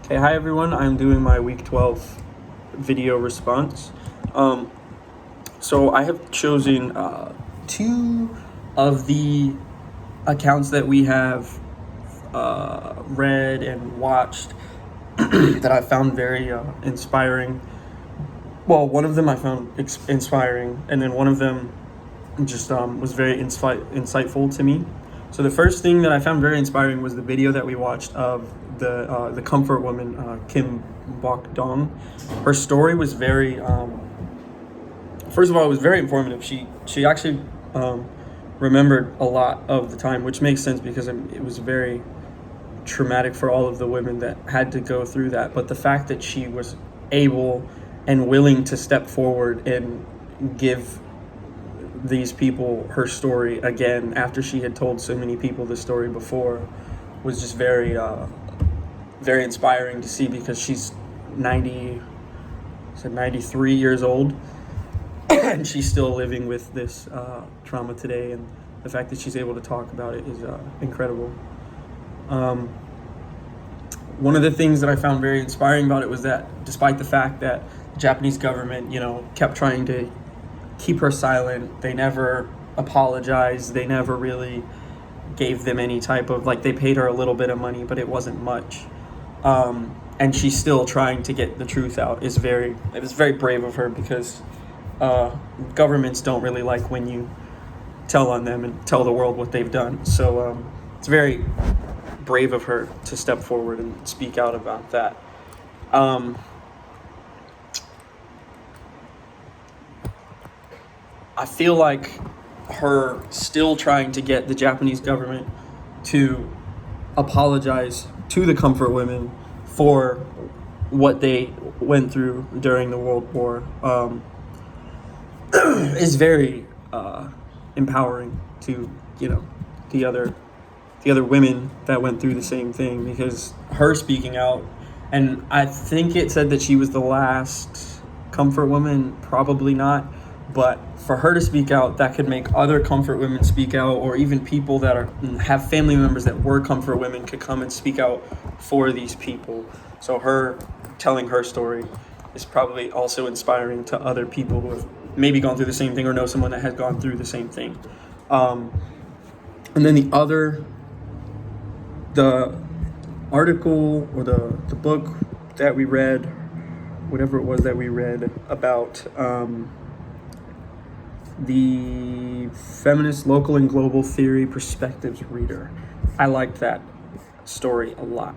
Okay, hi everyone. I'm doing my week 12 video response. Um, so I have chosen two of the accounts that we have read and watched that I found very inspiring. Well, one of them I found inspiring, and then one of them just was very insightful to me. So the first thing that I found very inspiring was the video that we watched of the comfort woman, Kim Bok Dong. Her story was very first of all, it was very informative. She actually remembered a lot of the time, which makes sense because it was very traumatic for all of the women that had to go through that. But the fact that she was able and willing to step forward and give these people her story again after she had told so many people the story before was just very inspiring to see, because she's 93 years old and she's still living with this trauma today, and the fact that she's able to talk about it is incredible. One of the things that I found very inspiring about it was that despite the fact that the Japanese government, kept trying to keep her silent, they never apologized, they never really gave them any type of, like, they paid her a little bit of money, but it wasn't much. And she's still trying to get the truth out. It was very brave of her, because governments don't really like when you tell on them and tell the world what they've done. So it's very brave of her to step forward and speak out about that. I feel like her still trying to get the Japanese government to apologize to the comfort women for what they went through during the World War is very empowering to the other women that went through the same thing, because her speaking out, and I think it said that she was the last comfort woman, probably not, but for her to speak out, that could make other comfort women speak out, or even people that have family members that were comfort women could come and speak out for these people. So her telling her story is probably also inspiring to other people who have maybe gone through the same thing or know someone that has gone through the same thing. And then the article or the book that we read, whatever it was that we read about the Feminist Local and Global Theory Perspectives Reader. I liked that story a lot.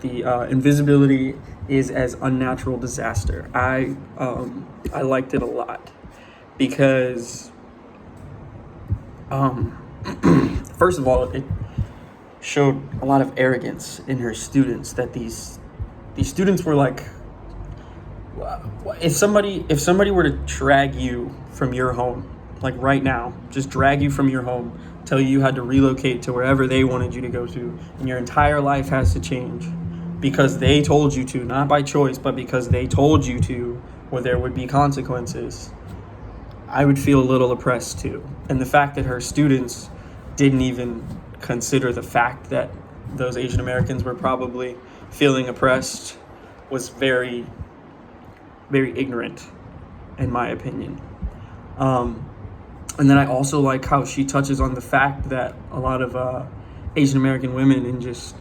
The invisibility is as unnatural disaster. I liked it a lot because first of all, it showed a lot of arrogance in her students, that these students were like, if somebody were to drag you from your home, like right now, just drag you from your home, tell you had to relocate to wherever they wanted you to go to, and your entire life has to change because they told you to, not by choice, but because they told you to, or there would be consequences, I would feel a little oppressed too. And the fact that her students didn't even consider the fact that those Asian Americans were probably feeling oppressed was very, very ignorant, in my opinion. And then I also like how she touches on the fact that a lot of Asian American women, and just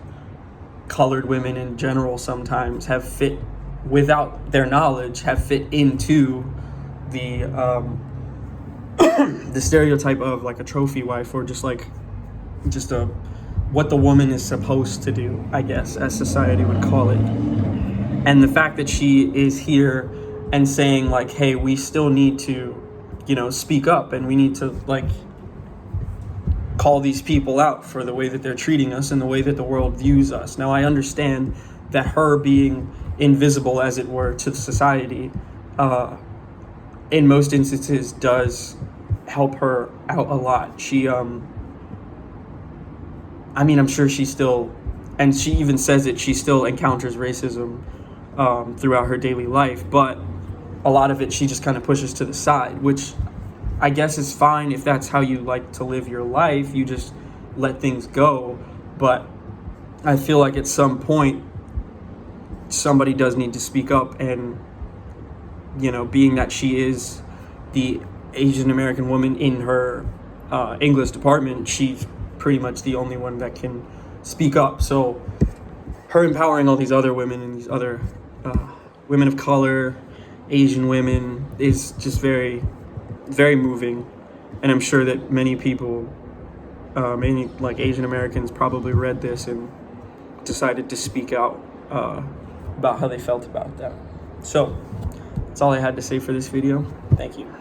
colored women in general, sometimes have fit, without their knowledge, have fit into the the stereotype of like a trophy wife, or just a what the woman is supposed to do, I guess, as society would call it. And the fact that she is here and saying like, hey, we still need to, speak up, and we need to like call these people out for the way that they're treating us and the way that the world views us. Now, I understand that her being invisible, as it were, to society, in most instances does help her out a lot. I'm sure she still, and she even says it, she still encounters racism throughout her daily life, but a lot of it she just kind of pushes to the side, which I guess is fine if that's how you like to live your life. You just let things go. But I feel like at some point somebody does need to speak up. And, you know, being that she is the Asian American woman in her English department, she's pretty much the only one that can speak up. So her empowering all these other women and these other women of color, Asian women, is just very, very moving. And I'm sure that many people, many like Asian Americans, probably read this and decided to speak out about how they felt about that. So that's all I had to say for this video. Thank you.